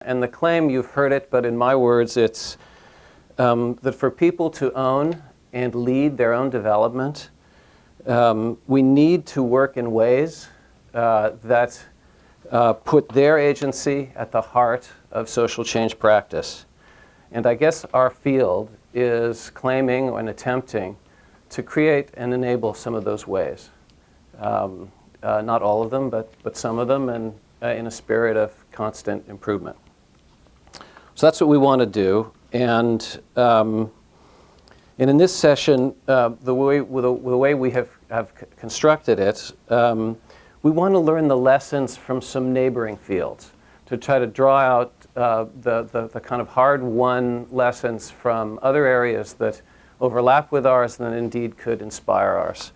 And the claim, you've heard it, but in my words, it's that for people to own and lead their own development, we need to work in ways that put their agency at the heart of social change practice. And I guess our field is claiming and attempting to create and enable some of those ways. Not all of them, but some of them, and in a spirit of constant improvement. So that's what we want to do. And in this session, the way we have constructed it, we want to learn the lessons from some neighboring fields to try to draw out the kind of hard-won lessons from other areas that overlap with ours and that indeed could inspire ours.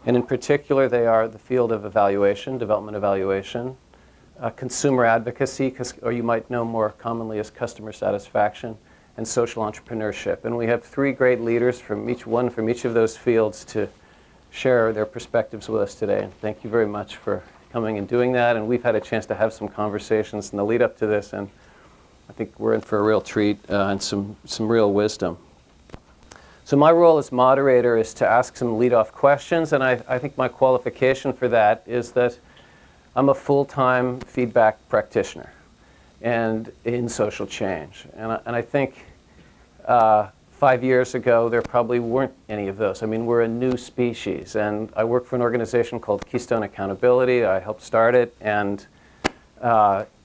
And in particular, they are the field of evaluation, development evaluation, consumer advocacy, or you might know more commonly as customer satisfaction, and social entrepreneurship. And we have three great leaders from each of those fields to share their perspectives with us today. And thank you very much for coming and doing that. And we've had a chance to have some conversations in the lead up to this, and I think we're in for a real treat and some real wisdom. So my role as moderator is to ask some lead-off questions, and I think my qualification for that is that I'm a full-time feedback practitioner and in social change. And I think 5 years ago, there probably weren't any of those. I mean, we're a new species, and I work for an organization called Keystone Accountability. I helped start it, and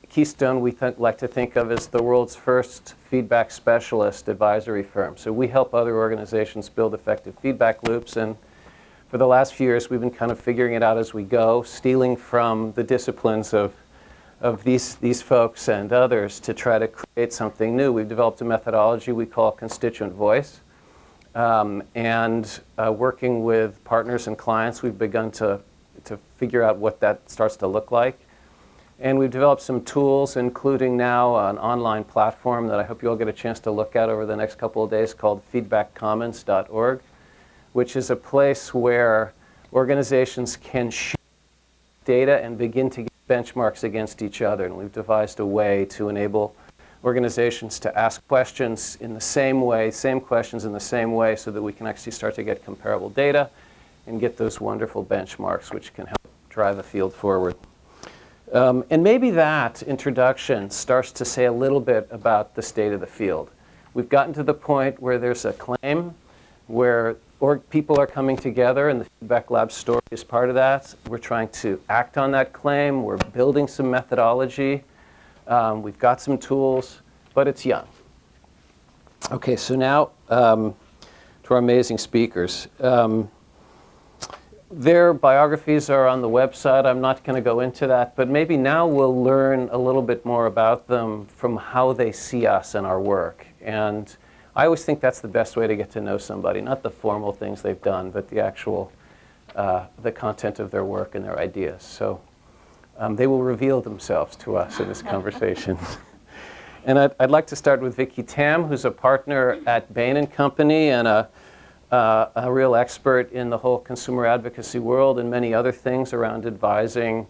Keystone we like to think of as the world's first feedback specialist advisory firm. So we help other organizations build effective feedback loops, and for the last few years, we've been kind of figuring it out as we go, stealing from the disciplines of these folks and others to try to create something new. We've developed a methodology we call Constituent Voice. And working with partners and clients, we've begun to figure out what that starts to look like. And we've developed some tools, including now an online platform that I hope you all get a chance to look at over the next couple of days called feedbackcommons.org, which is a place where organizations can share data and begin to get benchmarks against each other. And we've devised a way to enable organizations to ask questions in the same way, same questions in the same way, so that we can actually start to get comparable data and get those wonderful benchmarks which can help drive the field forward. And maybe that introduction starts to say a little bit about the state of the field. We've gotten to the point where there's a claim, where people are coming together, and the Feedback Lab story is part of that. We're trying to act on that claim. We're building some methodology. We've got some tools, but it's young. Okay, so now to our amazing speakers. Their biographies are on the website. I'm not going to go into that, but maybe now we'll learn a little bit more about them from how they see us and our work. And I always think that's the best way to get to know somebody, not the formal things they've done, but the actual, the content of their work and their ideas. So they will reveal themselves to us in this conversation. And I'd like to start with Vicki Tam, who's a partner at Bain & Company and a real expert in the whole consumer advocacy world and many other things around advising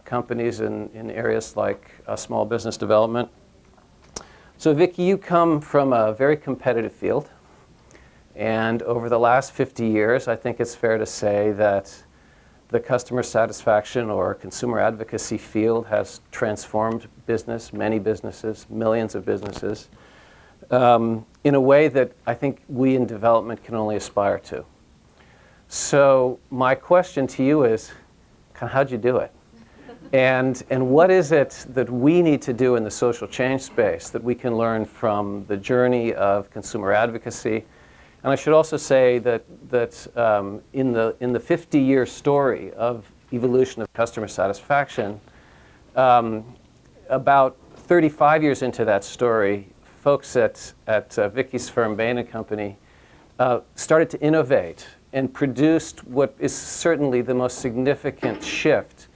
companies in areas like small business development. So Vicki, you come from a very competitive field, and over the last 50 years, I think it's fair to say that the customer satisfaction or consumer advocacy field has transformed business, many businesses, millions of businesses, in a way that I think we in development can only aspire to. So my question to you is, how'd you do it? And what is it that we need to do in the social change space that we can learn from the journey of consumer advocacy? And I should also say that in the 50-year story of evolution of customer satisfaction, about 35 years into that story, folks at Vicki's firm, Bain & Company, started to innovate and produced what is certainly the most significant shift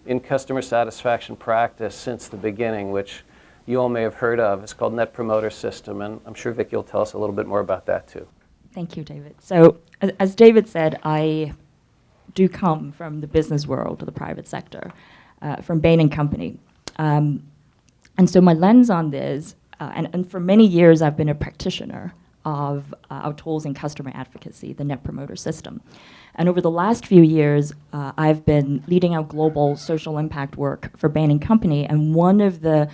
in customer satisfaction practice since the beginning, which you all may have heard of. It's called Net Promoter System, and I'm sure Vicki will tell us a little bit more about that too. Thank you, David. So, as David said, I do come from the business world, or the private sector, from Bain & Company. And And so my lens on this, and for many years I've been a practitioner of our tools in customer advocacy, the Net Promoter System. And over the last few years, I've been leading our global social impact work for Bain & Company, and one of the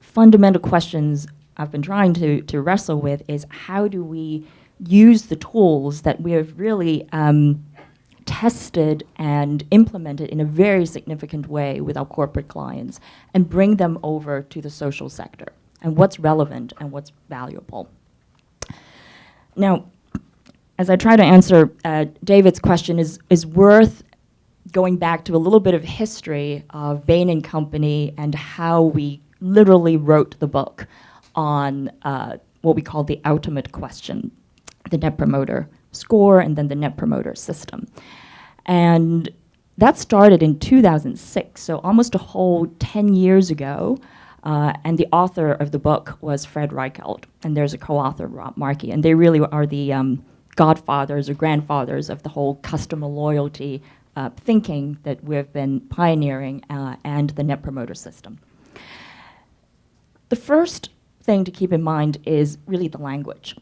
fundamental questions I've been trying to wrestle with is how do we use the tools that we have really tested and implemented in a very significant way with our corporate clients and bring them over to the social sector, and what's relevant and what's valuable. Now, as I try to answer David's question, is worth going back to a little bit of history of Bain & Company and how we literally wrote the book on what we call the ultimate question, the Net Promoter Score and then the Net Promoter System. And that started in 2006, so almost a whole 10 years ago. And the author of the book was Fred Reichelt, and there's a co-author, Rob Markey, and they really are the godfathers or grandfathers of the whole customer loyalty thinking that we've been pioneering and the Net Promoter System. The first thing to keep in mind is really the language.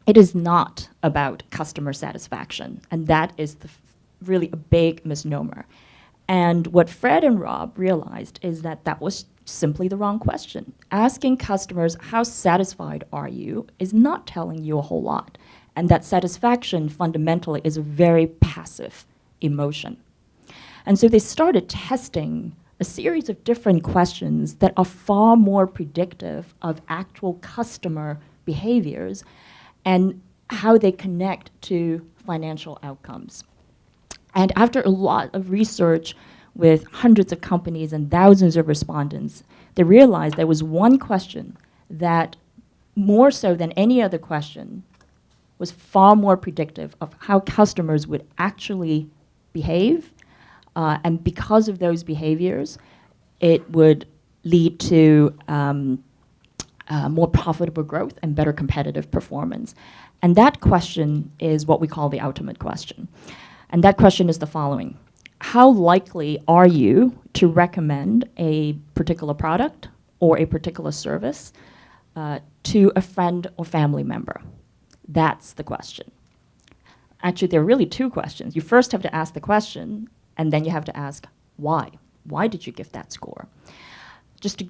It is not about customer satisfaction, and that is really a big misnomer. And what Fred and Rob realized is that that was simply the wrong question. Asking customers, how satisfied are you, is not telling you a whole lot. And that satisfaction fundamentally is a very passive emotion. And so they started testing a series of different questions that are far more predictive of actual customer behaviors and how they connect to financial outcomes. And after a lot of research with hundreds of companies and thousands of respondents, they realized there was one question that, more so than any other question, was far more predictive of how customers would actually behave. And because of those behaviors, it would lead to more profitable growth and better competitive performance. And that question is what we call the ultimate question. And that question is the following: how likely are you to recommend a particular product or a particular service to a friend or family member? That's the question. Actually, there are really two questions. You first have to ask the question, and then you have to ask why. Why did you give that score? Just to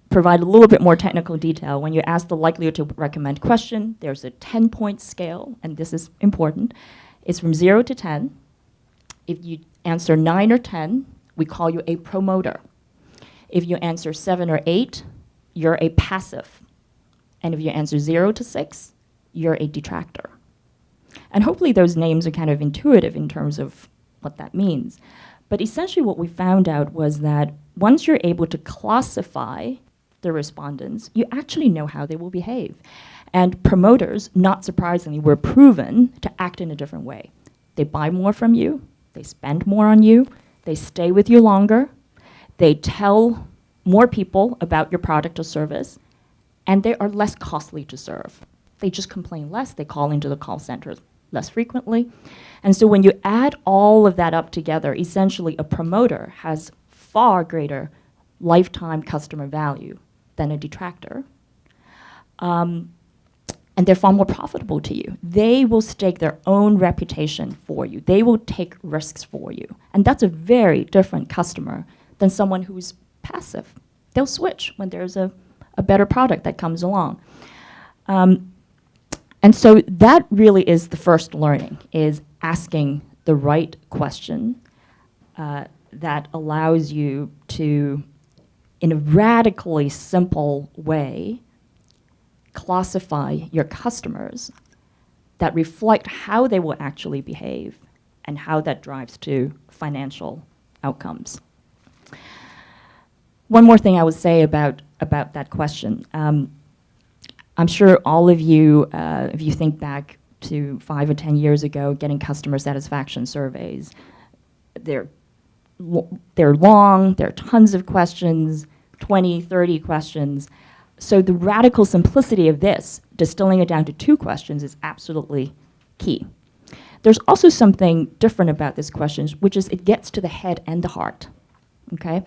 provide a little bit more technical detail, when you ask the likelihood to recommend question, there's a 10-point scale, and this is important. It's from 0 to 10. If you answer 9 or 10, we call you a promoter. If you answer 7 or 8, you're a passive. And if you answer 0 to 6, you're a detractor. And hopefully those names are kind of intuitive in terms of what that means. But essentially what we found out was that once you're able to classify the respondents, you actually know how they will behave. And promoters, not surprisingly, were proven to act in a different way. They buy more from you, they spend more on you, they stay with you longer, they tell more people about your product or service, and they are less costly to serve. They just complain less, they call into the call center less frequently. And so when you add all of that up together, essentially a promoter has far greater lifetime customer value than a detractor. And they're far more profitable to you. They will stake their own reputation for you. They will take risks for you. And that's a very different customer than someone who's passive. They'll switch when there's a better product that comes along. And so that really is the first learning, is asking the right question that allows you to, in a radically simple way, classify your customers that reflect how they will actually behave and how that drives to financial outcomes. One more thing I would say about that question. I'm sure all of you, if you think back to 5 or 10 years ago, getting customer satisfaction surveys, they're long, there are tons of questions, 20, 30 questions. So the radical simplicity of this, distilling it down to 2 questions, is absolutely key. There's also something different about this question, which is it gets to the head and the heart, okay?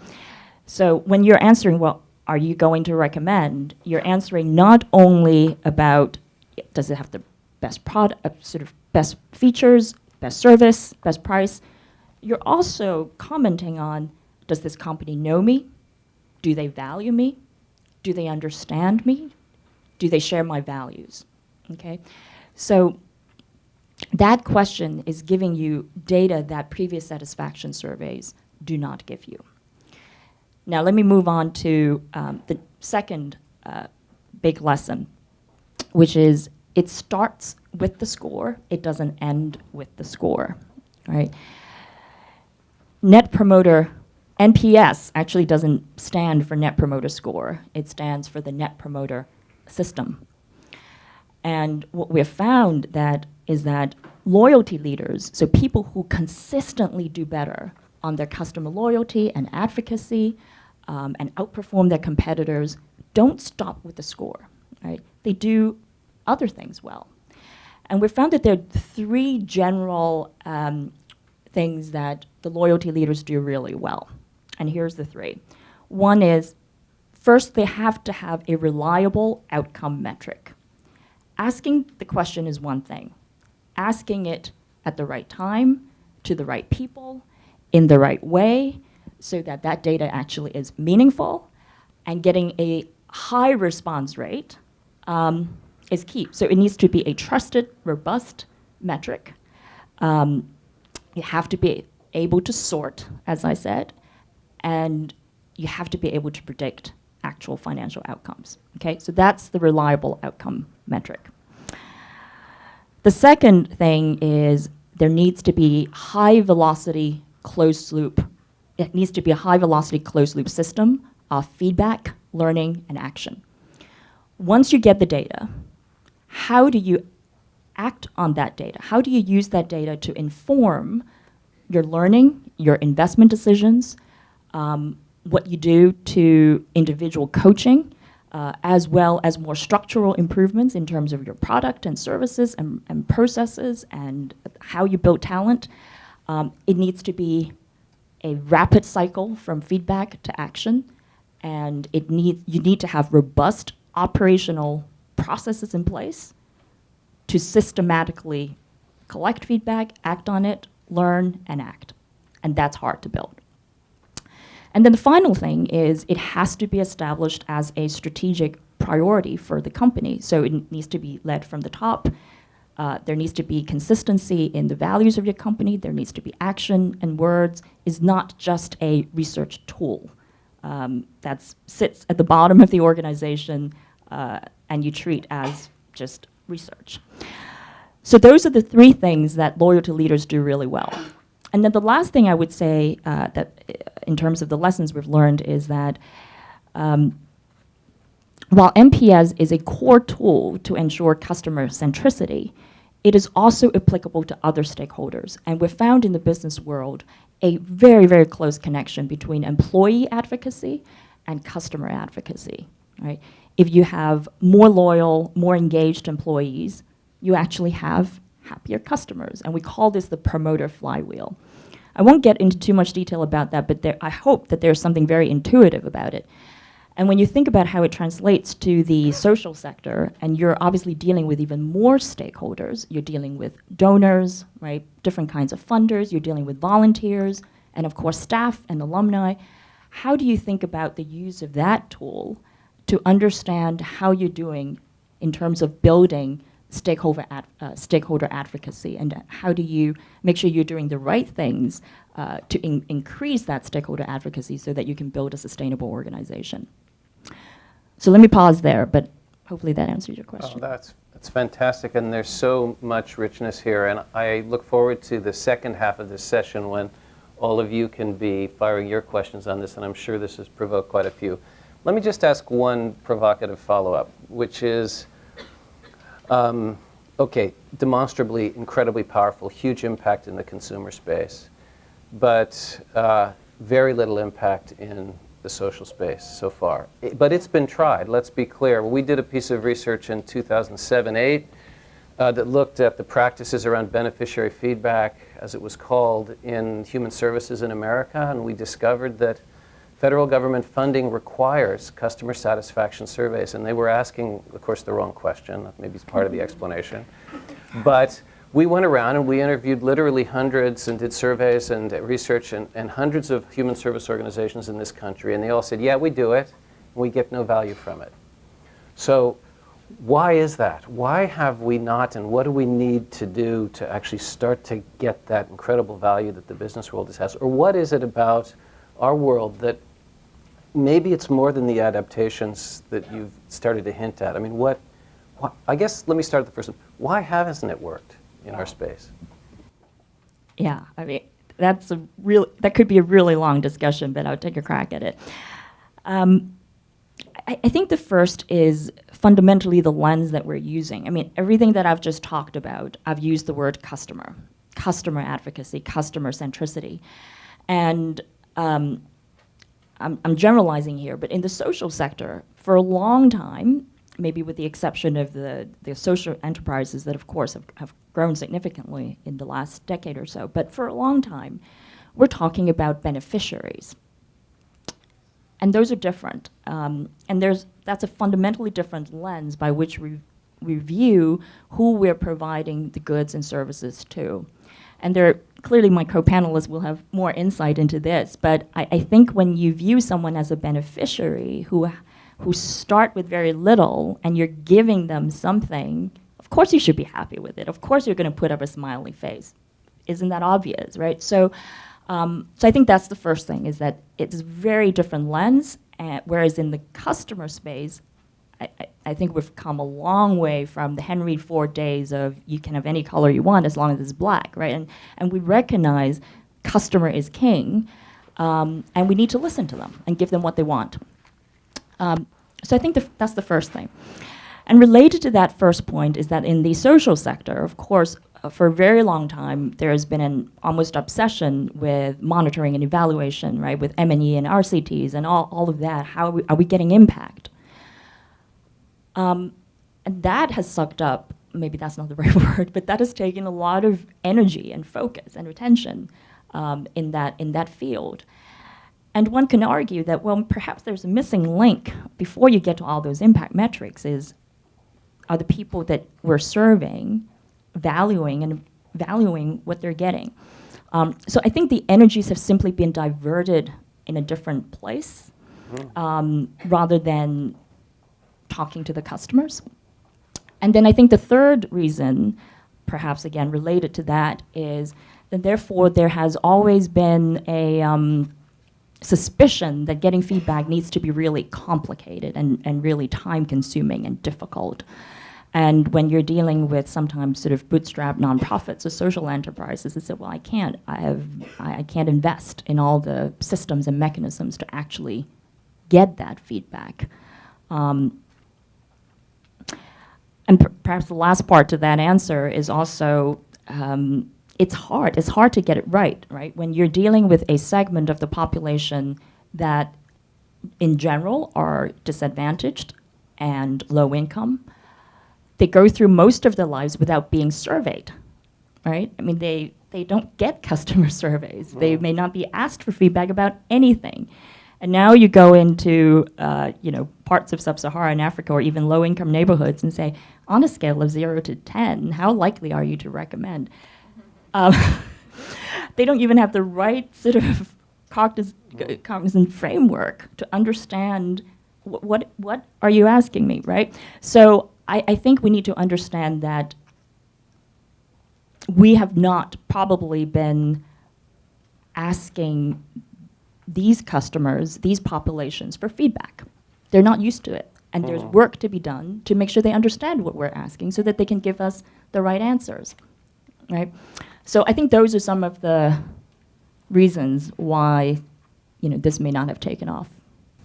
So when you're answering, well, are you going to recommend, you're answering not only about does it have the best product, sort of best features, best service, best price, you're also commenting on, does this company know me? Do they value me? Do they understand me? Do they share my values? Okay, so that question is giving you data that previous satisfaction surveys do not give you. Now let me move on to the second big lesson, which is it starts with the score, it doesn't end with the score, right? Net Promoter, NPS actually doesn't stand for Net Promoter Score, it stands for the Net Promoter System. And what we have found is that loyalty leaders, so people who consistently do better on their customer loyalty and advocacy and outperform their competitors, don't stop with the score, right? They do other things well. And we found that there are three general things that the loyalty leaders do really well. And here's the three. One is, first, they have to have a reliable outcome metric. Asking the question is one thing. Asking it at the right time, to the right people, in the right way, so that that data actually is meaningful, and getting a high response rate is key. So it needs to be a trusted, robust metric. You have to be able to sort, as I said, and you have to be able to predict actual financial outcomes. Okay, so that's the reliable outcome metric. The second thing is there needs to be high velocity closed loop. It needs to be a high velocity closed loop system of feedback, learning, and action. Once you get the data, how do you act on that data? How do you use that data to inform your learning, your investment decisions, what you do to individual coaching, as well as more structural improvements in terms of your product and services and processes and how you build talent? It needs to be a rapid cycle from feedback to action, and you need to have robust operational processes in place to systematically collect feedback, act on it, learn, and act. And that's hard to build. And then the final thing is it has to be established as a strategic priority for the company. So it needs to be led from the top. There needs to be consistency in the values of your company. There needs to be action, and words is not just a research tool that sits at the bottom of the organization and you treat as just research. So those are the three things that loyalty leaders do really well. And then the last thing I would say that in terms of the lessons we've learned is that while NPS is a core tool to ensure customer centricity, it is also applicable to other stakeholders. And we've found in the business world a very, very close connection between employee advocacy and customer advocacy, right? If you have more loyal, more engaged employees, you actually have happier customers. And we call this the promoter flywheel. I won't get into too much detail about that, but I hope that there's something very intuitive about it. And when you think about how it translates to the social sector, and you're obviously dealing with even more stakeholders, you're dealing with donors, right? Different kinds of funders, you're dealing with volunteers, and of course staff and alumni. How do you think about the use of that tool to understand how you're doing in terms of building stakeholder advocacy, and how do you make sure you're doing the right things to increase that stakeholder advocacy so that you can build a sustainable organization? So let me pause there, but hopefully that answers your question. Oh, that's fantastic, and there's so much richness here, and I look forward to the second half of this session when all of you can be firing your questions on this, and I'm sure this has provoked quite a few. Let me just ask one provocative follow-up, which is, okay, demonstrably incredibly powerful, huge impact in the consumer space, but very little impact in the social space so far. But it's been tried, let's be clear. We did a piece of research in 2007-8 that looked at the practices around beneficiary feedback, as it was called, in human services in America, and we discovered that federal government funding requires customer satisfaction surveys, and they were asking, of course, the wrong question. Maybe it's part of the explanation. But we went around and we interviewed literally hundreds and did surveys and research and hundreds of human service organizations in this country, and they all said, yeah, we do it, and we get no value from it. So why is that? Why have we not, and what do we need to do to actually start to get that incredible value that the business world has? Or what is it about our world that maybe it's more than the adaptations that you've started to hint at? I mean, I guess let me start with the first one. Why hasn't it worked in our space? Yeah, I mean, that could be a really long discussion, but I'll take a crack at it. I think the first is fundamentally the lens that we're using. I mean, everything that I've just talked about, I've used the word customer advocacy, customer centricity. And I'm generalizing here, but in the social sector, for a long time, maybe with the exception of the social enterprises that, of course, have grown significantly in the last decade or so, but for a long time, we're talking about beneficiaries. And those are different. And that's a fundamentally different lens by which we view who we're providing the goods and services to. And clearly my co-panelists will have more insight into this, but I think when you view someone as a beneficiary who start with very little and you're giving them something, of course you should be happy with it. Of course you're going to put up a smiley face. Isn't that obvious, right? So I think that's the first thing, is that it's a very different lens, whereas in the customer space, I think we've come a long way from the Henry Ford days of you can have any color you want as long as it's black, right? And we recognize customer is king, and we need to listen to them and give them what they want. So I think that's the first thing. And related to that first point is that in the social sector, of course, for a very long time, there has been an almost obsession with monitoring and evaluation, right, with M&E and RCTs and all of that. How are we getting impact? And that has sucked up, maybe that's not the right word, but that has taken a lot of energy and focus and attention in that field. And one can argue that, well, perhaps there's a missing link before you get to all those impact metrics are the people that we're serving valuing what they're getting. So I think the energies have simply been diverted in a different place rather than talking to the customers. And then I think the third reason, perhaps again related to that, is that therefore there has always been a suspicion that getting feedback needs to be really complicated and really time-consuming and difficult. And when you're dealing with sometimes sort of bootstrap nonprofits or social enterprises, they say, well, I can't invest in all the systems and mechanisms to actually get that feedback. And perhaps the last part to that answer is also, it's hard to get it right? When you're dealing with a segment of the population that in general are disadvantaged and low income, they go through most of their lives without being surveyed, right? I mean, they don't get customer surveys. They may not be asked for feedback about anything. And now you go into parts of sub-Saharan Africa or even low-income neighborhoods and say, on a scale of 0 to 10, how likely are you to recommend? They don't even have the right sort of cognizant framework to understand what are you asking me, right? So I think we need to understand that we have not probably been asking these customers, these populations, for feedback. They're not used to it. And there's work to be done to make sure they understand what we're asking so that they can give us the right answers, right? So I think those are some of the reasons why this may not have taken off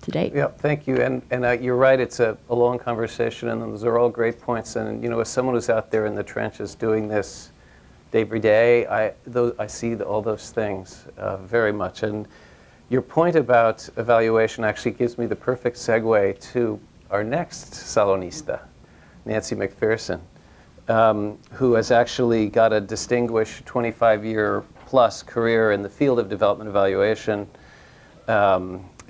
to date. Yeah, thank you. And you're right, it's a long conversation, and those are all great points. And as someone who's out there in the trenches doing this every day, I see all those things very much. And your point about evaluation actually gives me the perfect segue to our next Salonista, Nancy Mcpherson, who has actually got a distinguished 25-year plus career in the field of development evaluation.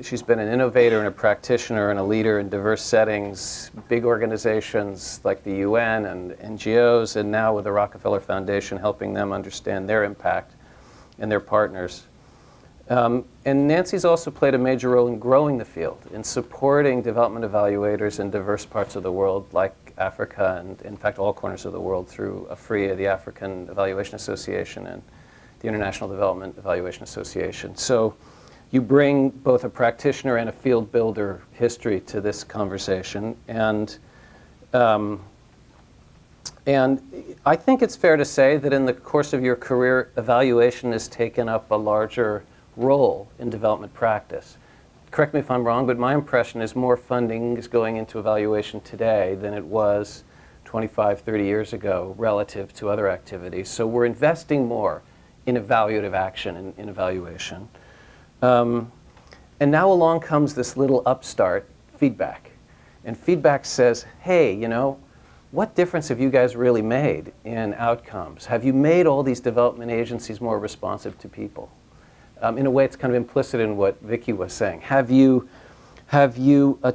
She's been an innovator and a practitioner and a leader in diverse settings, big organizations like the UN and NGOs, and now with the Rockefeller Foundation, helping them understand their impact and their partners. And Nancy's also played a major role in growing the field, in supporting development evaluators in diverse parts of the world, like Africa and, in fact, all corners of the world, through AFRIA, the African Evaluation Association, and the International Development Evaluation Association. So you bring both a practitioner and a field builder history to this conversation. And I think it's fair to say that in the course of your career, evaluation has taken up a larger role in development practice. Correct me if I'm wrong, but my impression is more funding is going into evaluation today than it was 25, 30 years ago relative to other activities. So we're investing more in evaluative action, in evaluation. And now along comes this little upstart, feedback. And feedback says, hey, you know, what difference have you guys really made in outcomes? Have you made all these development agencies more responsive to people? In a way, it's kind of implicit in what Vicki was saying. Have you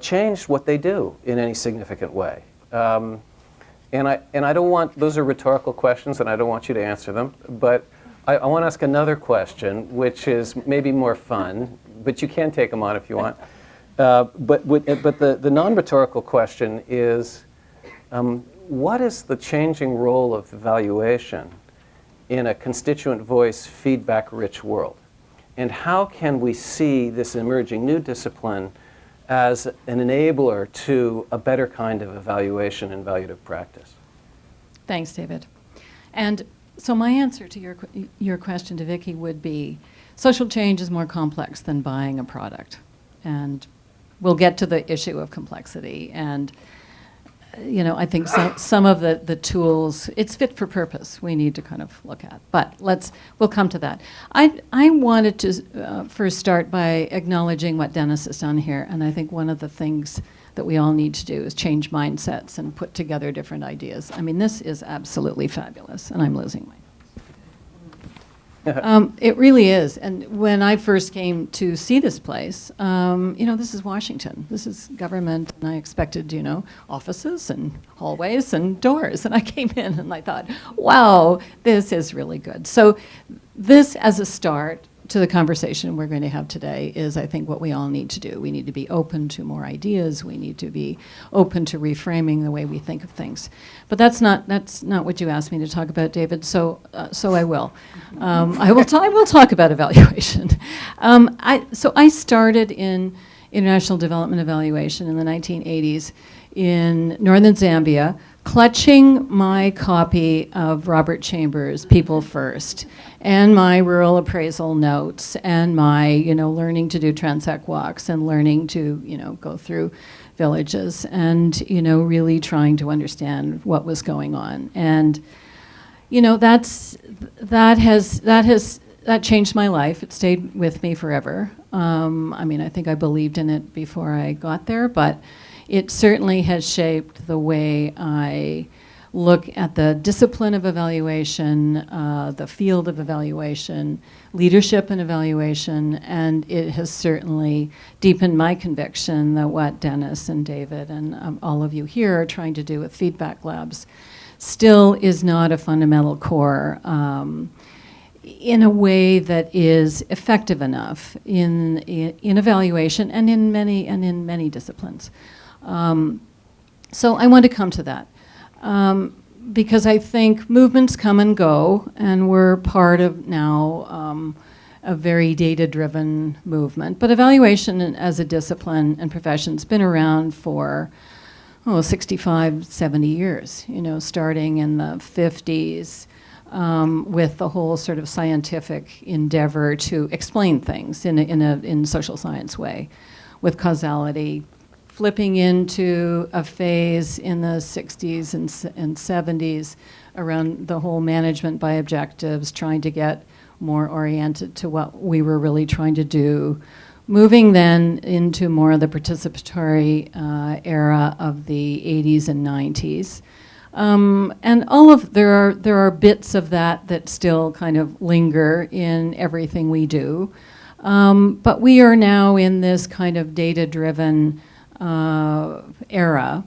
changed what they do in any significant way? And I don't want, those are rhetorical questions, and I don't want you to answer them, but I want to ask another question, which is maybe more fun, but you can take them on if you want. But the non-rhetorical question is, what is the changing role of evaluation in a constituent voice, feedback-rich world? And how can we see this emerging new discipline as an enabler to a better kind of evaluation and evaluative practice? Thanks, David. And so my answer to your question to Vicki would be, social change is more complex than buying a product. And we'll get to the issue of complexity. And you know, I think some of the tools, it's fit for purpose, we need to kind of look at. But we'll come to that. I wanted to first start by acknowledging what Dennis has done here. And I think one of the things that we all need to do is change mindsets and put together different ideas. I mean, this is absolutely fabulous, and I'm losing my it really is. And when I first came to see this place, you know, this is Washington. This is government, and I expected, you know, offices and hallways and doors. And I came in and I thought, wow, this is really good. So this, as a start to the conversation we're going to have today, is, I think, what we all need to do. We need to be open to more ideas. We need to be open to reframing the way we think of things. But that's not what you asked me to talk about, David. So I will. I will talk about evaluation. So I started in international development evaluation in the 1980s in northern Zambia, clutching my copy of Robert Chambers' People First, and my rural appraisal notes, and my, you know, learning to do transect walks, and learning to, you know, go through villages, and, you know, really trying to understand what was going on. And, you know, that changed my life. It stayed with me forever. I mean, I think I believed in it before I got there, but it certainly has shaped the way I look at the discipline of evaluation, the field of evaluation, leadership in evaluation, and it has certainly deepened my conviction that what Dennis and David and all of you here are trying to do with feedback labs still is not a fundamental core in a way that is effective enough in evaluation and in many disciplines. So I want to come to that because I think movements come and go, and we're part of now a very data-driven movement. But evaluation as a discipline and profession has been around for 65, 70 years, you know, starting in the 50s with the whole sort of scientific endeavor to explain things in a social science way with causality, flipping into a phase in the 60s and 70s around the whole management by objectives, trying to get more oriented to what we were really trying to do, moving then into more of the participatory era of the 80s and 90s. And there are bits of that still kind of linger in everything we do. But we are now in this kind of data-driven era,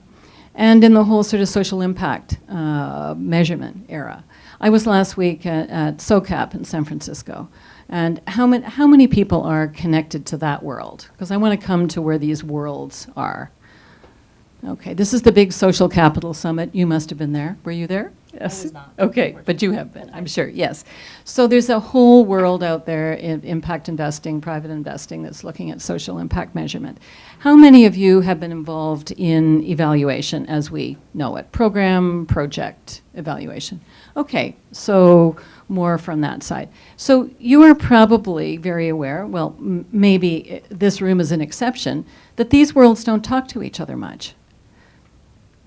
and in the whole sort of social impact measurement era. I was last week at SOCAP in San Francisco, and how many people are connected to that world? Because I want to come to where these worlds are. Okay, this is the big social capital summit. You must have been there. Were you there? Yes. I was not. Okay, but you have been, I'm sure, yes. So there's a whole world out there in impact investing, private investing, that's looking at social impact measurement. How many of you have been involved in evaluation as we know it? Program, project, evaluation. Okay, so more from that side. So you are probably very aware, well, maybe this room is an exception, that these worlds don't talk to each other much.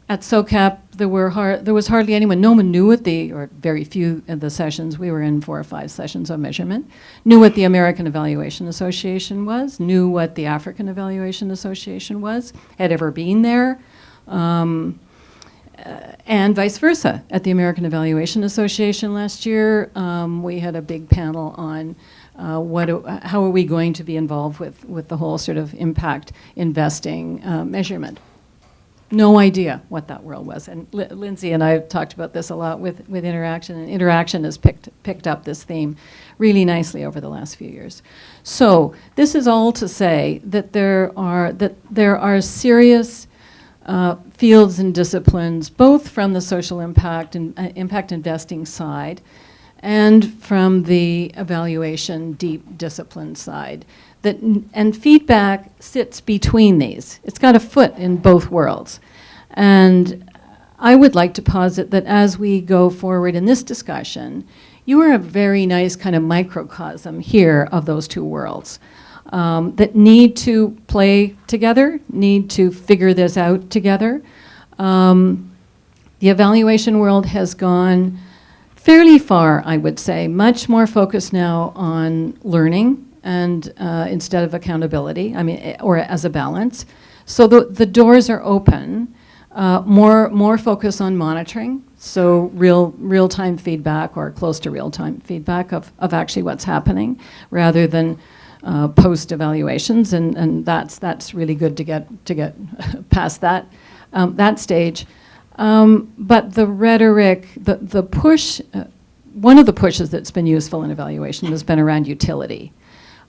At SOCAP, there was hardly anyone. No one knew what or very few of the sessions, we were in 4 or 5 sessions on measurement, knew what the American Evaluation Association was, knew what the African Evaluation Association was, had ever been there, and vice versa. At the American Evaluation Association last year, we had a big panel on how are we going to be involved with the whole sort of impact investing measurement. No idea what that world was. And Lindsay and I have talked about this a lot with Interaction, and Interaction has picked up this theme really nicely over the last few years. So this is all to say that there are serious fields and disciplines, both from the social impact and impact investing side, and from the evaluation deep discipline side. And feedback sits between these. It's got a foot in both worlds. And I would like to posit that as we go forward in this discussion, you are a very nice kind of microcosm here of those two worlds that need to play together, need to figure this out together. The evaluation world has gone fairly far, I would say, much more focused now on learning and instead of accountability, or as a balance. So the doors are open, more focus on monitoring, so real-time feedback or close to real-time feedback of actually what's happening, rather than post-evaluations, and that's really good to get past that stage. But the rhetoric, the push, one of the pushes that's been useful in evaluation has been around utility.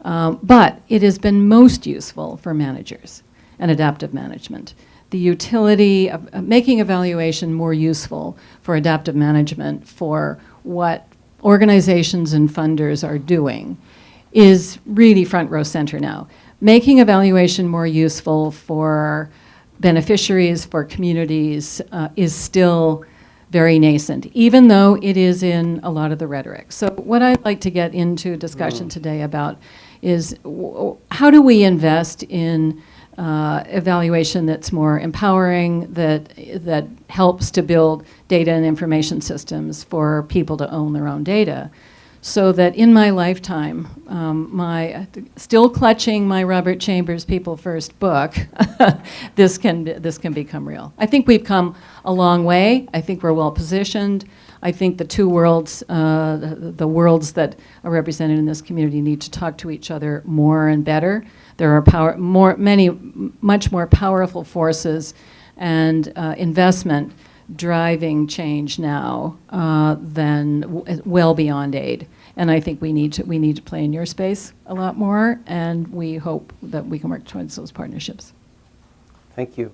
But it has been most useful for managers and adaptive management. The utility of making evaluation more useful for adaptive management for what organizations and funders are doing is really front row center now. Making evaluation more useful for beneficiaries, for communities, is still very nascent, even though it is in a lot of the rhetoric. So what I'd like to get into discussion today about is how do we invest in evaluation that's more empowering, that helps to build data and information systems for people to own their own data, so that in my lifetime, still clutching my Robert Chambers People First book, this can become real. I think we've come a long way. I think we're well positioned. I think the two worlds, the worlds that are represented in this community, need to talk to each other more and better. There are much more powerful forces and investment driving change now than well beyond aid. And I think we need to play in your space a lot more, and we hope that we can work towards those partnerships. Thank you.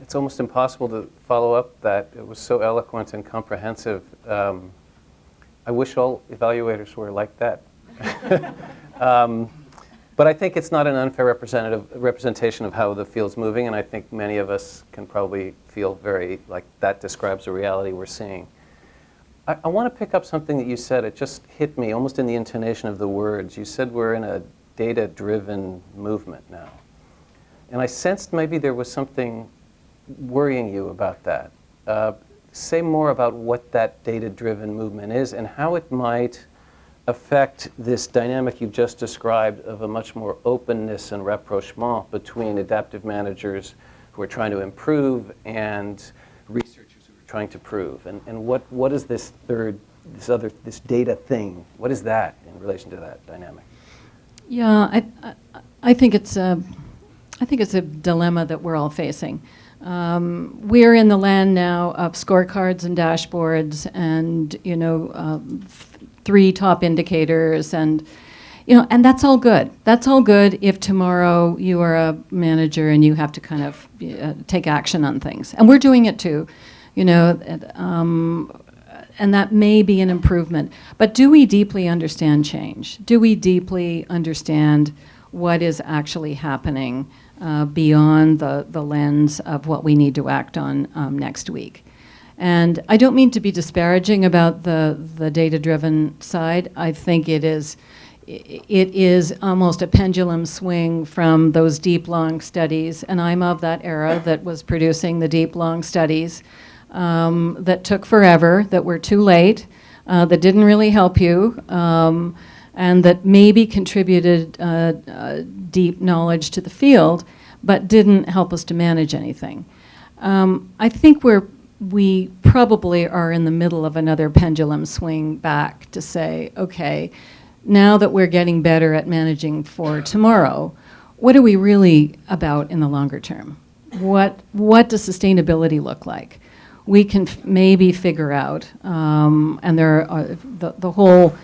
It's almost impossible to follow up that. It was so eloquent and comprehensive. I wish all evaluators were like that. But I think it's not an unfair representation of how the field's moving, and I think many of us can probably feel very like that describes the reality we're seeing. I want to pick up something that you said. It just hit me almost in the intonation of the words. You said we're in a data-driven movement now. And I sensed maybe there was something worrying you about that. Say more about what that data-driven movement is and how it might affect this dynamic you've just described of a much more openness and rapprochement between adaptive managers who are trying to improve and researchers who are trying to prove. And what is this data thing? What is that in relation to that dynamic? Yeah, I think it's a dilemma that we're all facing. We're in the land now of scorecards and dashboards, and 3 top indicators, and and that's all good. That's all good if tomorrow you are a manager and you have to kind of take action on things, and we're doing it too, and that may be an improvement. But do we deeply understand change? Do we deeply understand what is actually happening beyond the lens of what we need to act on next week? And I don't mean to be disparaging about the data-driven side. I think it is almost a pendulum swing from those deep, long studies, and I'm of that era that was producing the deep, long studies that took forever, that were too late, that didn't really help you, and that maybe contributed deep knowledge to the field, but didn't help us to manage anything. I think we probably are in the middle of another pendulum swing back to say, okay, now that we're getting better at managing for tomorrow, what are we really about in the longer term? What does sustainability look like? We can maybe figure out, and there are the whole.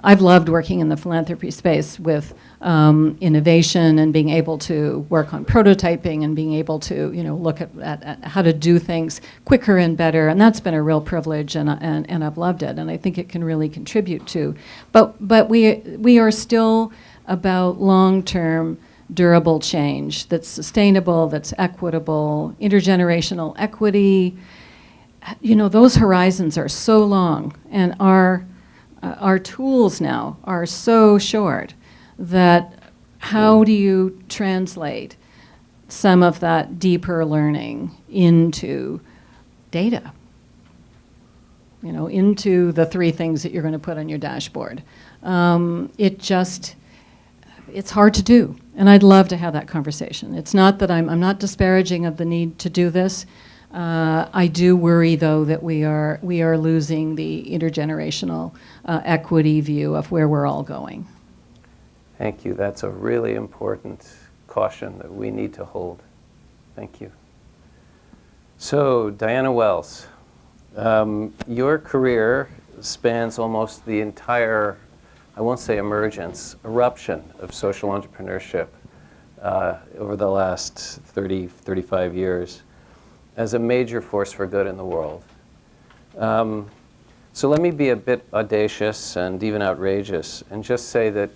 I've loved working in the philanthropy space with innovation and being able to work on prototyping and being able to look at how to do things quicker and better, and that's been a real privilege, and I've loved it, and I think it can really contribute to. But we are still about long-term durable change that's sustainable, that's equitable, intergenerational equity. Those horizons are so long, and our tools now are so short that how do you translate some of that deeper learning into data? Into the 3 things that you're going to put on your dashboard. It's hard to do, and I'd love to have that conversation. It's not that I'm not disparaging of the need to do this. I do worry, though, that we are losing the intergenerational equity view of where we're all going. Thank you. That's a really important caution that we need to hold. Thank you. So, Diana Wells, your career spans almost the entire, I won't say emergence, eruption of social entrepreneurship over the last 30, 35 years as a major force for good in the world. So let me be a bit audacious and even outrageous and just say that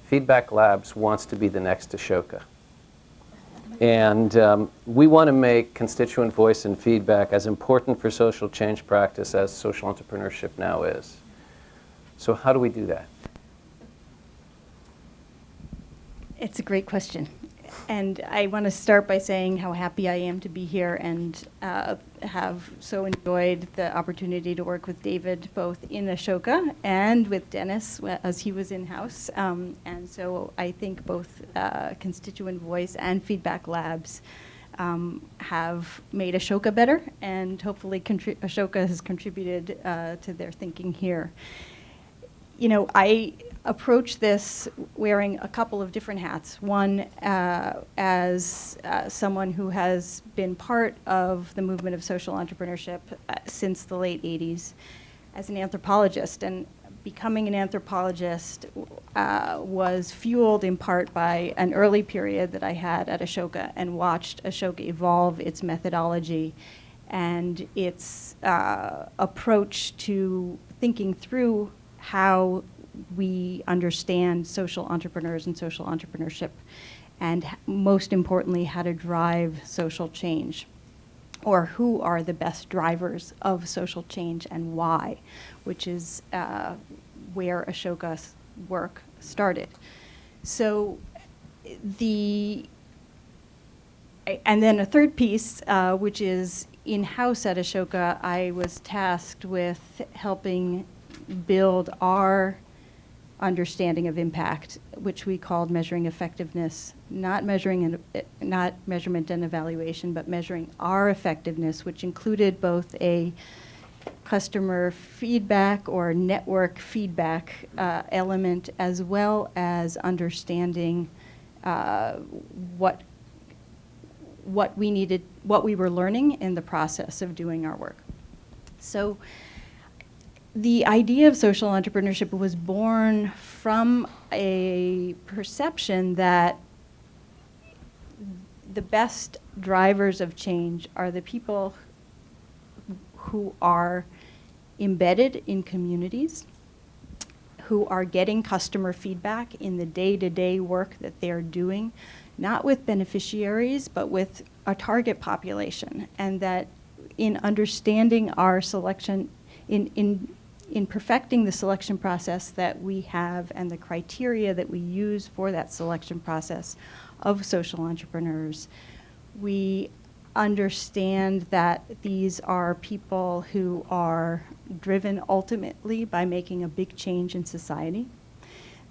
Feedback Labs wants to be the next Ashoka. And we want to make constituent voice and feedback as important for social change practice as social entrepreneurship now is. So how do we do that? It's a great question. And I want to start by saying how happy I am to be here and have so enjoyed the opportunity to work with David both in Ashoka and with Dennis as he was in-house. And so I think both Constituent Voice and Feedback Labs have made Ashoka better, and hopefully Ashoka has contributed to their thinking here. I approach this wearing a couple of different hats. One, as someone who has been part of the movement of social entrepreneurship since the late 80s, as an anthropologist. And becoming an anthropologist was fueled in part by an early period that I had at Ashoka and watched Ashoka evolve its methodology and its approach to thinking through how we understand social entrepreneurs and social entrepreneurship, and most importantly, how to drive social change, or who are the best drivers of social change and why, which is where Ashoka's work started. So and then a third piece, which is in-house at Ashoka, I was tasked with helping build our understanding of impact, which we called measuring effectiveness, not measurement and evaluation, but measuring our effectiveness, which included both a customer feedback or network feedback element, as well as understanding what we were learning in the process of doing our work. So the idea of social entrepreneurship was born from a perception that the best drivers of change are the people who are embedded in communities, who are getting customer feedback in the day-to-day work that they're doing, not with beneficiaries, but with a target population. And that in understanding our selection, in perfecting the selection process that we have and the criteria that we use for that selection process of social entrepreneurs, we understand that these are people who are driven ultimately by making a big change in society,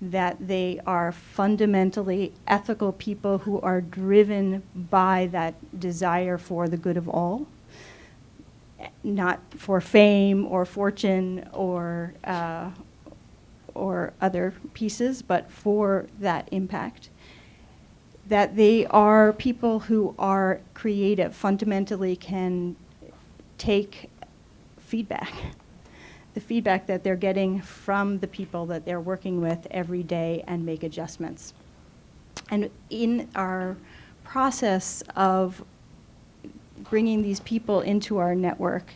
that they are fundamentally ethical people who are driven by that desire for the good of all, not for fame or fortune or other pieces, but for that impact. That they are people who are creative, fundamentally can take feedback, the feedback that they're getting from the people that they're working with every day, and make adjustments. And in our process of bringing these people into our network,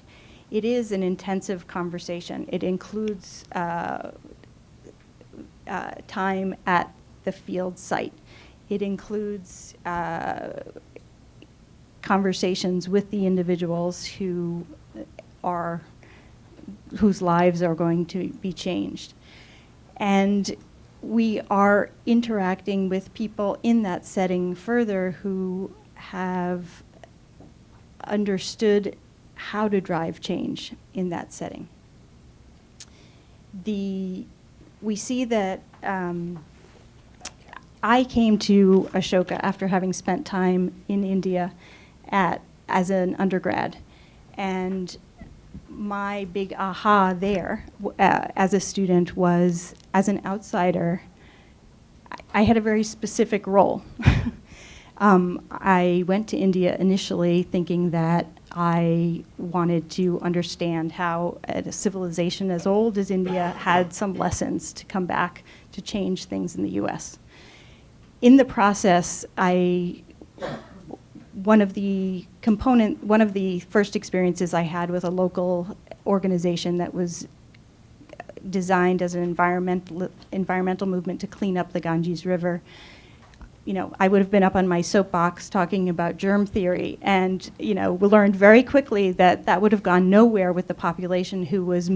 it is an intensive conversation. It includes time at the field site. It includes conversations with the individuals whose lives are going to be changed. And we are interacting with people in that setting further who have understood how to drive change in that setting. We see that I came to Ashoka after having spent time in India as an undergrad. And my big aha there as a student was, as an outsider, I had a very specific role. I went to India initially thinking that I wanted to understand how a civilization as old as India had some lessons to come back to change things in the US. In the process, one of the first experiences I had with a local organization that was designed as an environmental movement to clean up the Ganges River. You know, I would have been up on my soapbox talking about germ theory, and we learned very quickly that that would have gone nowhere with the population who was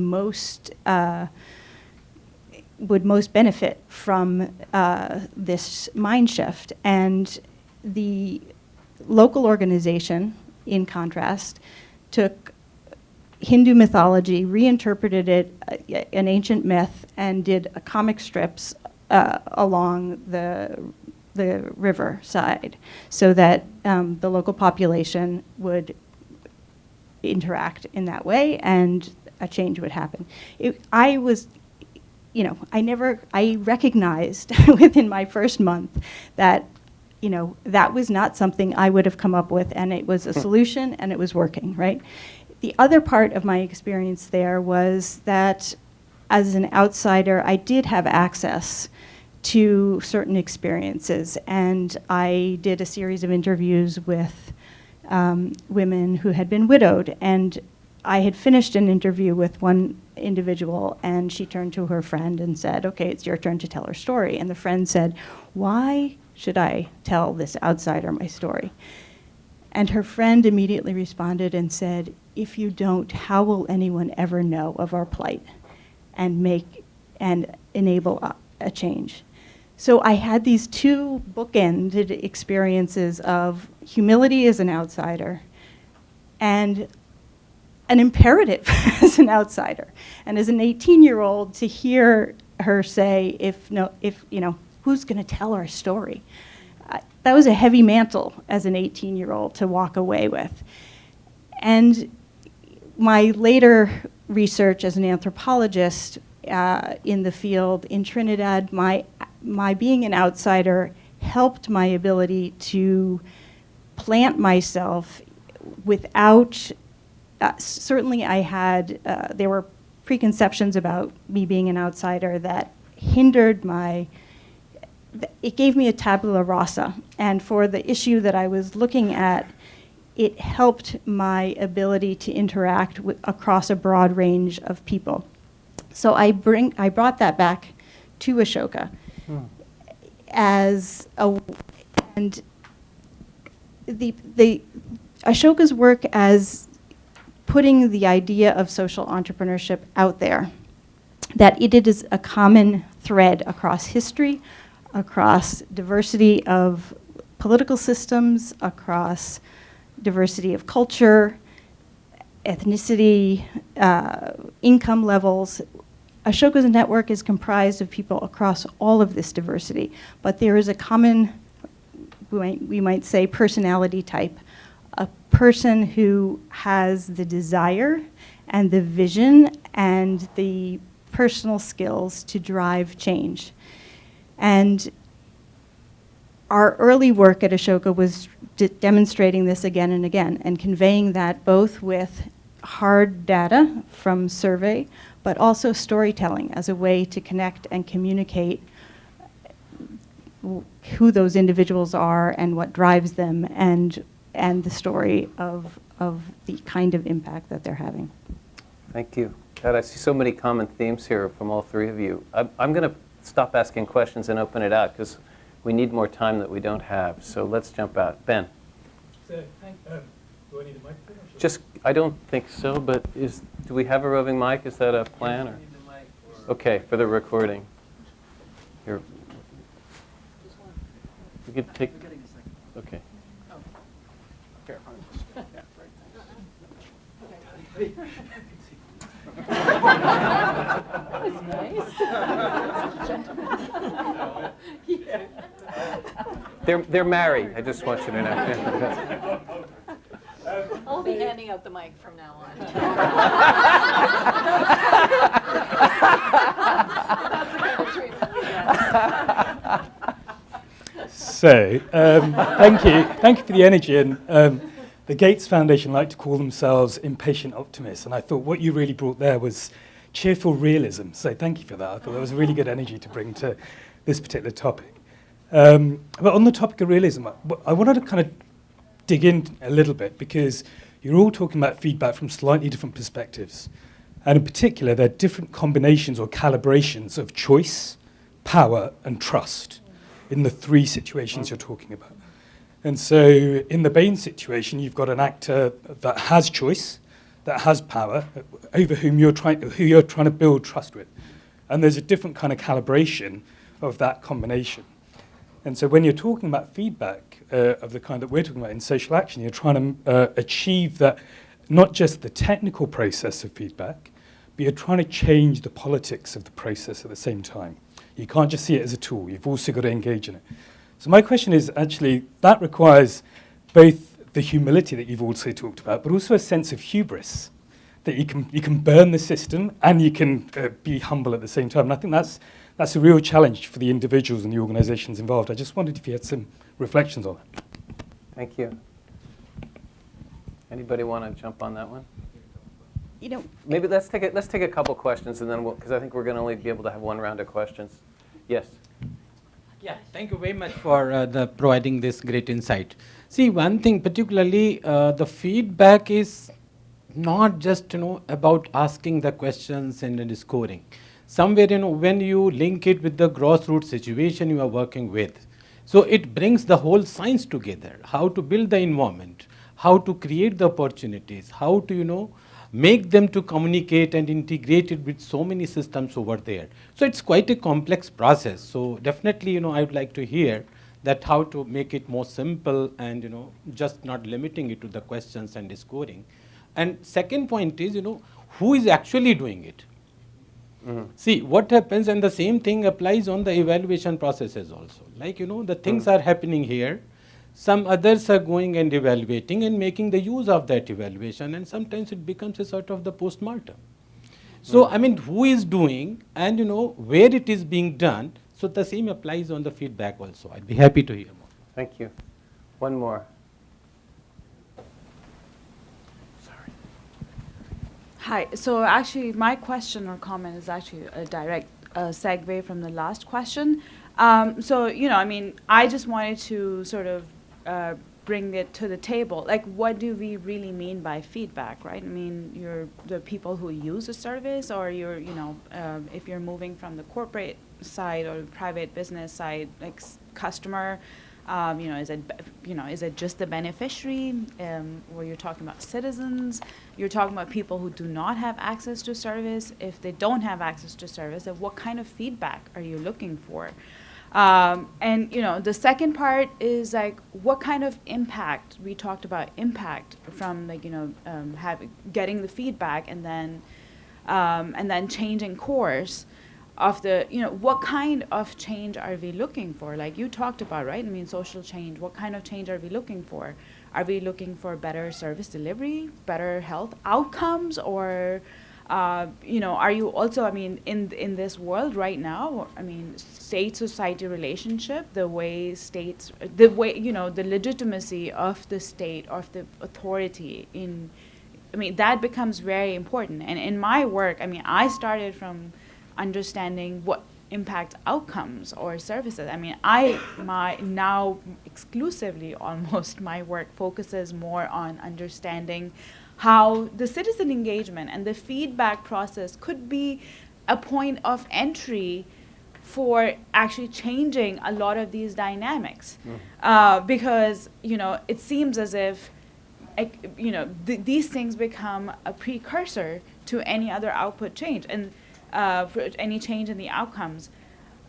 would most benefit from this mind shift. And the local organization, in contrast, took Hindu mythology, reinterpreted it, an ancient myth, and did comic strips along the river side, so that the local population would interact in that way, and a change would happen. I recognized within my first month that that was not something I would have come up with, and it was a solution, and it was working, right? The other part of my experience there was that as an outsider, I did have access to certain experiences, and I did a series of interviews with women who had been widowed, and I had finished an interview with one individual, and she turned to her friend and said, "Okay, it's your turn to tell her story." And the friend said, "Why should I tell this outsider my story?" And her friend immediately responded and said, "If you don't, how will anyone ever know of our plight and enable a change?" So I had these two bookended experiences of humility as an outsider and an imperative as an outsider. And as an 18-year-old, to hear her say, who's going to tell our story? That was a heavy mantle as an 18-year-old to walk away with. And my later research as an anthropologist in the field in Trinidad, my being an outsider helped my ability to plant myself without, certainly I had, there were preconceptions about me being an outsider that hindered it gave me a tabula rasa. And for the issue that I was looking at, it helped my ability to interact across a broad range of people. So I brought that back to Ashoka and the Ashoka's work as putting the idea of social entrepreneurship out there, that it is a common thread across history, across diversity of political systems, across diversity of culture, ethnicity, income levels. Ashoka's network is comprised of people across all of this diversity, but there is a common, we might say, personality type, a person who has the desire and the vision and the personal skills to drive change. And our early work at Ashoka was demonstrating this again and again and conveying that both with hard data from survey, but also storytelling as a way to connect and communicate who those individuals are and what drives them and the story of the kind of impact that they're having. Thank you. God, I see so many common themes here from all three of you. I'm going to stop asking questions and open it out because we need more time that we don't have. So let's jump out. Ben. So, do I need a microphone? Just, I don't think so, but do we have a roving mic? Is that a plan? Or? Okay, for the recording. Here. We could take. Okay. Here. That was nice. They're married. I just want you to know. I'll be handing out the mic from now on. That's the kind of treatment we get. So, thank you for the energy. And the Gates Foundation like to call themselves impatient optimists. And I thought what you really brought there was cheerful realism. So thank you for that. I thought that was really good energy to bring to this particular topic. But on the topic of realism, I wanted to kind of dig in a little bit because you're all talking about feedback from slightly different perspectives. And in particular, there are different combinations or calibrations of choice, power, and trust in the three situations you're talking about. And so in the Bain situation, you've got an actor that has choice, that has power, over who you're trying to build trust with. And there's a different kind of calibration of that combination. And so when you're talking about feedback of the kind that we're talking about in social action, you're trying to achieve that, not just the technical process of feedback, but you're trying to change the politics of the process at the same time. You can't just see it as a tool. You've also got to engage in it. So my question is actually, that requires both the humility that you've also talked about, but also a sense of hubris, that you can burn the system and you can be humble at the same time. And I think that's a real challenge for the individuals and the organizations involved. I just wondered if you had some reflections on it. Thank you. Anybody want to jump on that one? You know, Maybe let's take a couple questions and then because I think we're going to only be able to have one round of questions. Yes. Yeah, thank you very much for providing this great insight. See, one thing particularly, the feedback is not just about asking the questions and then scoring. Somewhere when you link it with the grassroots situation you are working with, so it brings the whole science together. How to build the environment, how to create the opportunities, how to make them to communicate and integrate it with so many systems over there. So it's quite a complex process. So definitely, I would like to hear that how to make it more simple and, just not limiting it to the questions and the scoring. And second point is, who is actually doing it? Mm-hmm. See, what happens, and the same thing applies on the evaluation processes also. Like, the things are happening here. some others are going and evaluating and making the use of that evaluation, and sometimes it becomes a sort of the post-mortem. So, I mean, who is doing and, where it is being done, so the same applies on the feedback also. I'd be happy to hear more. Thank you. One more. Hi. So actually, my question or comment is actually a direct segue from the last question. So, I mean, I just wanted to sort of bring it to the table. Like, what do we really mean by feedback, right? I mean, you're the people who use the service, or you're, if you're moving from the corporate side or private business side, like customer. Is it just the beneficiary? Or you're talking about citizens? You're talking about people who do not have access to service. If they don't have access to service, then what kind of feedback are you looking for? And the second part is like, what kind of impact? We talked about impact from like getting the feedback and then changing course. Of the, what kind of change are we looking for? Like you talked about, right? I mean, social change. What kind of change are we looking for? Are we looking for better service delivery, better health outcomes, or, are you also, I mean, in this world right now, I mean, state-society relationship, the legitimacy of the state, of the authority that becomes very important. And in my work, I mean, I started from understanding what impact outcomes or services. I mean, now exclusively almost my work focuses more on understanding how the citizen engagement and the feedback process could be a point of entry for actually changing a lot of these dynamics. Because, it seems as if these things become a precursor to any other output change. And for any change in the outcomes,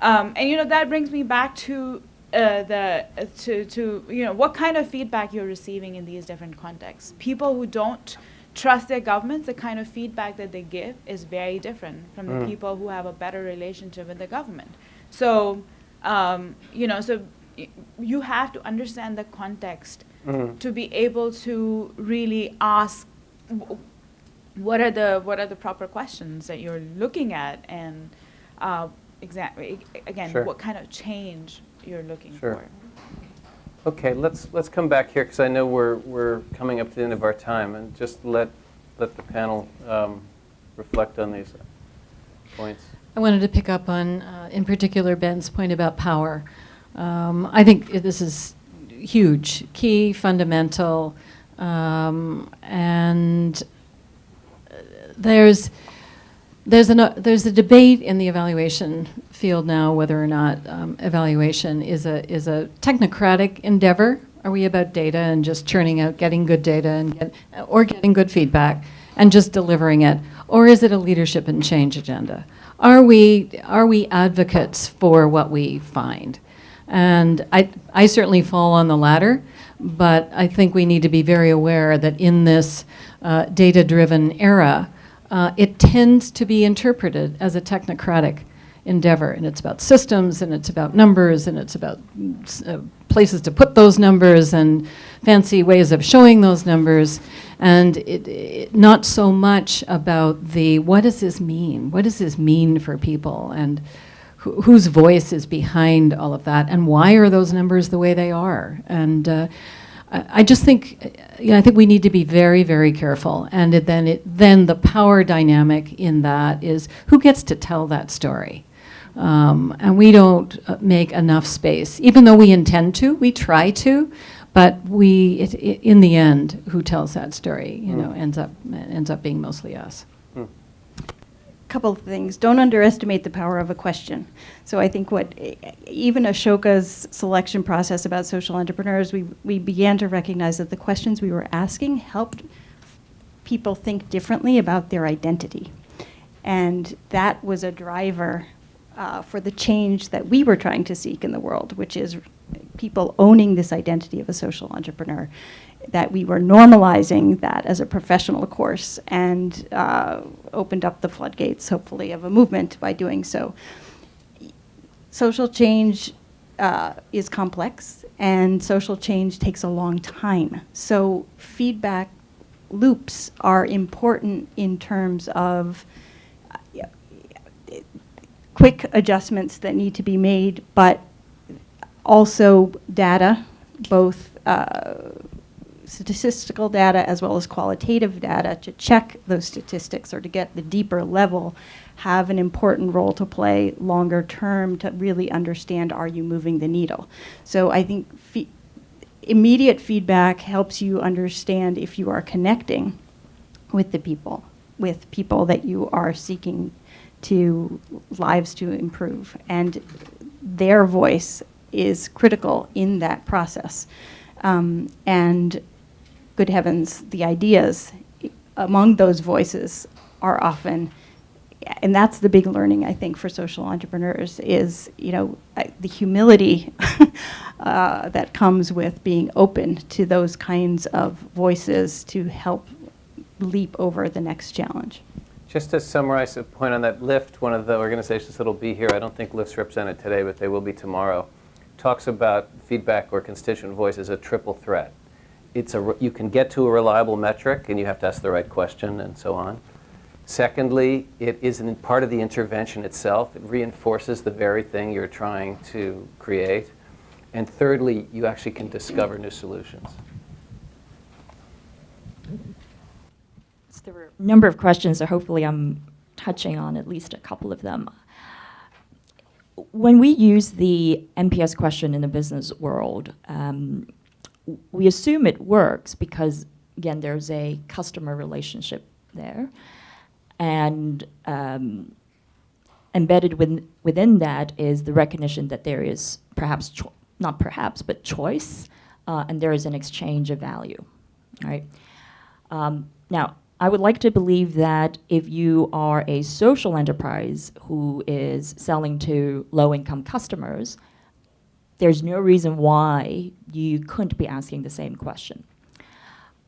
and that brings me back to what kind of feedback you're receiving in these different contexts. People who don't trust their governments, the kind of feedback that they give is very different from the people who have a better relationship with the government. So, so you have to understand the context to be able to really ask. What are the proper questions that you're looking at, and exactly again, what kind of change you're looking for? Okay, let's come back here because I know we're coming up to the end of our time, and just let the panel reflect on these points. I wanted to pick up on, in particular, Ben's point about power. I think this is huge, key, fundamental, and there's a debate in the evaluation field now whether or not evaluation is a technocratic endeavor. Are we about data and just churning out, getting good data or getting good feedback and just delivering it, or is it a leadership and change agenda? Are we advocates for what we find? And I certainly fall on the latter, but I think we need to be very aware that in this data-driven era, it tends to be interpreted as a technocratic endeavor, and it's about systems, and it's about numbers, and it's about places to put those numbers and fancy ways of showing those numbers, and it not so much about what does this mean? What does this mean for people, and whose voice is behind all of that, and why are those numbers the way they are? And I just think, I think we need to be very, very careful. And then the power dynamic in that is who gets to tell that story. And we don't make enough space, even though we intend to, we try to, but in the end, who tells that story, ends up being mostly us. Couple of things. Don't underestimate the power of a question. So I think even Ashoka's selection process about social entrepreneurs, we began to recognize that the questions we were asking helped people think differently about their identity. And that was a driver for the change that we were trying to seek in the world, which is people owning this identity of a social entrepreneur, that we were normalizing that as a professional course, and opened up the floodgates, hopefully, of a movement by doing so. Social change is complex, and social change takes a long time. So feedback loops are important in terms of quick adjustments that need to be made, but also data, both statistical data as well as qualitative data to check those statistics or to get the deeper level, have an important role to play longer term to really understand, are you moving the needle? So I think immediate feedback helps you understand if you are connecting with the people, with people that you are seeking to lives to improve. And their voice is critical in that process. And good heavens, the ideas among those voices are often, and that's the big learning, I think, for social entrepreneurs is, the humility that comes with being open to those kinds of voices to help leap over the next challenge. Just to summarize a point on that, LIFT, one of the organizations that will be here, I don't think LIFT's represented today, but they will be tomorrow, talks about feedback or constituent voice as a triple threat. You can get to a reliable metric, and you have to ask the right question, and so on. Secondly, it isn't part of the intervention itself. It reinforces the very thing you're trying to create. And thirdly, you actually can discover new solutions. So there were a number of questions, so hopefully I'm touching on at least a couple of them. When we use the NPS question in the business world, we assume it works because, again, there's a customer relationship there. And embedded within that is the recognition that there is perhaps, not perhaps, but choice, and there is an exchange of value, right? Now, I would like to believe that if you are a social enterprise who is selling to low-income customers, there's no reason why you couldn't be asking the same question.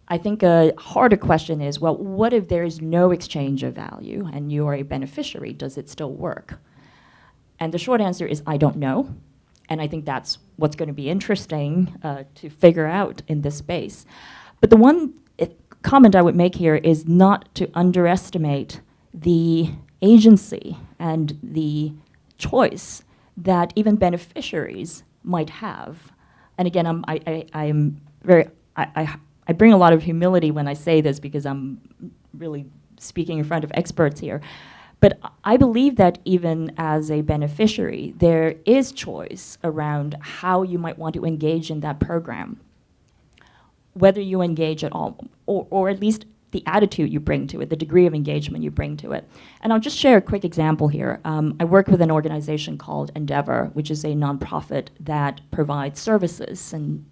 I think a harder question is, well, what if there is no exchange of value and you are a beneficiary? Does it still work? And the short answer is, I don't know. And I think that's what's going to be interesting to figure out in this space. But the one comment I would make here is not to underestimate the agency and the choice that even beneficiaries might have. And again, I bring a lot of humility when I say this because I'm really speaking in front of experts here. But I believe that even as a beneficiary, there is choice around how you might want to engage in that program, whether you engage at all, or at least the attitude you bring to it, the degree of engagement you bring to it. And I'll just share a quick example here. I work with an organization called Endeavor, which is a nonprofit that provides services and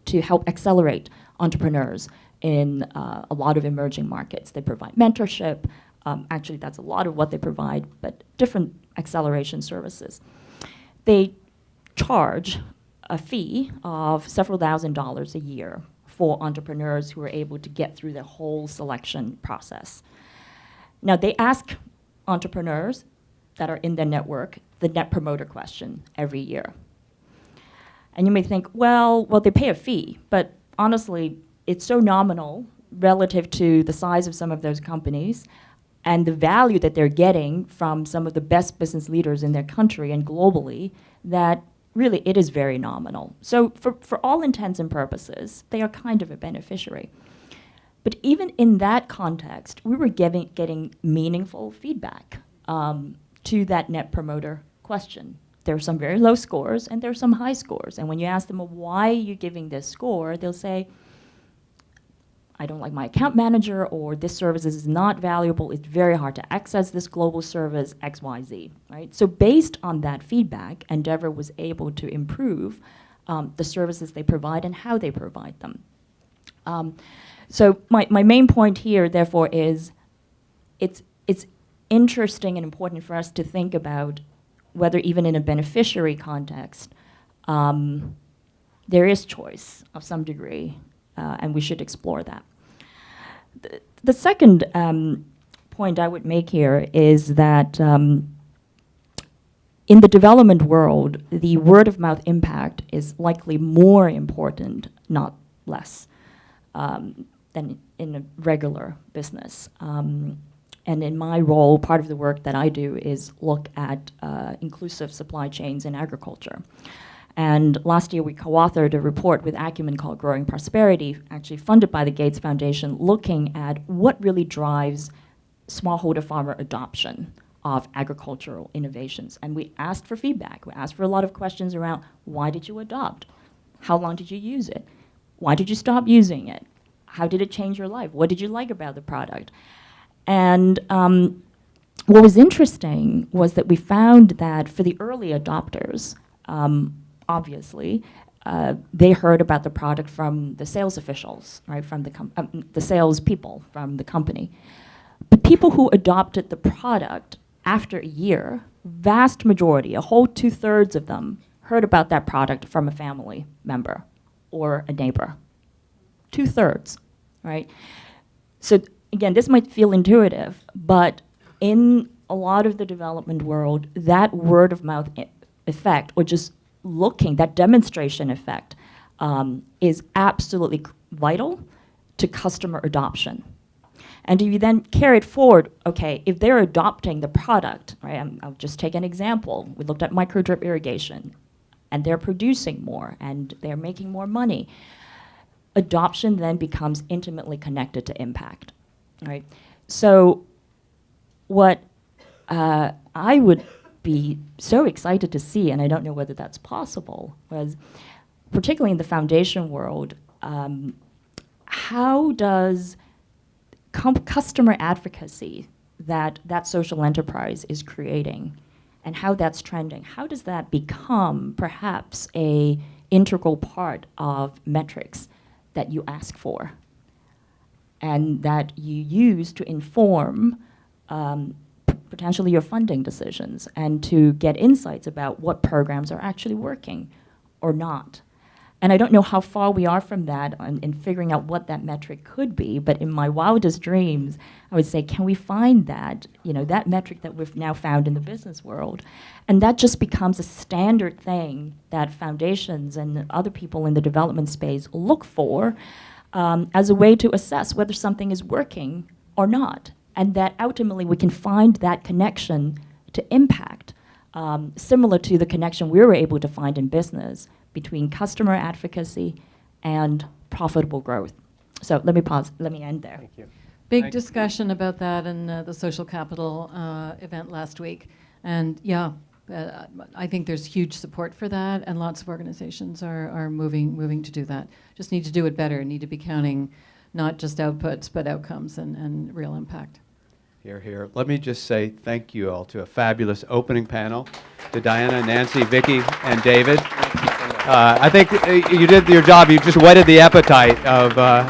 to help accelerate entrepreneurs in a lot of emerging markets. They provide mentorship. Actually, that's a lot of what they provide, but different acceleration services. They charge a fee of several $1,000s a year for entrepreneurs who are able to get through the whole selection process. Now, they ask entrepreneurs that are in their network the Net Promoter question every year. And you may think, well, they pay a fee, but honestly, it's so nominal relative to the size of some of those companies and the value that they're getting from some of the best business leaders in their country and globally that really it is very nominal. So for all intents and purposes, they are kind of a beneficiary. But even in that context, we were getting meaningful feedback to that Net Promoter question. There are some very low scores and there are some high scores. And when you ask them, well, why are you giving this score? They'll say, I don't like my account manager, or this service is not valuable, it's very hard to access this global service, XYZ, right? So based on that feedback, Endeavor was able to improve the services they provide and how they provide them. So my main point here, therefore, is it's interesting and important for us to think about whether even in a beneficiary context, there is choice of some degree, and we should explore that. The second point I would make here is that in the development world, the word of mouth impact is likely more important, not less, than in a regular business. And in my role, part of the work that I do is look at inclusive supply chains in agriculture. And last year we co-authored a report with Acumen called Growing Prosperity, actually funded by the Gates Foundation, looking at what really drives smallholder farmer adoption of agricultural innovations. And we asked for feedback. We asked for a lot of questions around, why did you adopt? How long did you use it? Why did you stop using it? How did it change your life? What did you like about the product? And what was interesting was that we found that for the early adopters, obviously, they heard about the product from the sales officials, right, from the salespeople from the company. But people who adopted the product after a year, vast majority, a whole 2/3 of them, heard about that product from a family member or a neighbor. 2/3, right? So again, this might feel intuitive, but in a lot of the development world, that word of mouth effect, or just looking, that demonstration effect, is absolutely vital to customer adoption. And if you then carry it forward, okay, if they're adopting the product, right, I'll just take an example. We looked at micro drip irrigation, and they're producing more, and they're making more money. Adoption then becomes intimately connected to impact, right? So what I would be so excited to see, and I don't know whether that's possible, was particularly in the foundation world, how does customer advocacy that social enterprise is creating and how that's trending, how does that become perhaps a integral part of metrics that you ask for and that you use to inform potentially your funding decisions and to get insights about what programs are actually working or not? And I don't know how far we are from that in figuring out what that metric could be, but in my wildest dreams, I would say, can we find that, that metric that we've now found in the business world? And that just becomes a standard thing that foundations and other people in the development space look for as a way to assess whether something is working or not. And that ultimately we can find that connection to impact, similar to the connection we were able to find in business between customer advocacy and profitable growth. So let me pause, let me end there. Thank you. Big discussion about that in the Social Capital event last week. And yeah, I think there's huge support for that, and lots of organizations are moving to do that. Just need to do it better, need to be counting not just outputs, but outcomes and real impact. Here, here. Let me just say thank you all to a fabulous opening panel, to Diana, Nancy, Vicky, and David. I think you did your job. You just whetted the appetite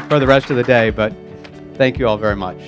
for the rest of the day, but thank you all very much.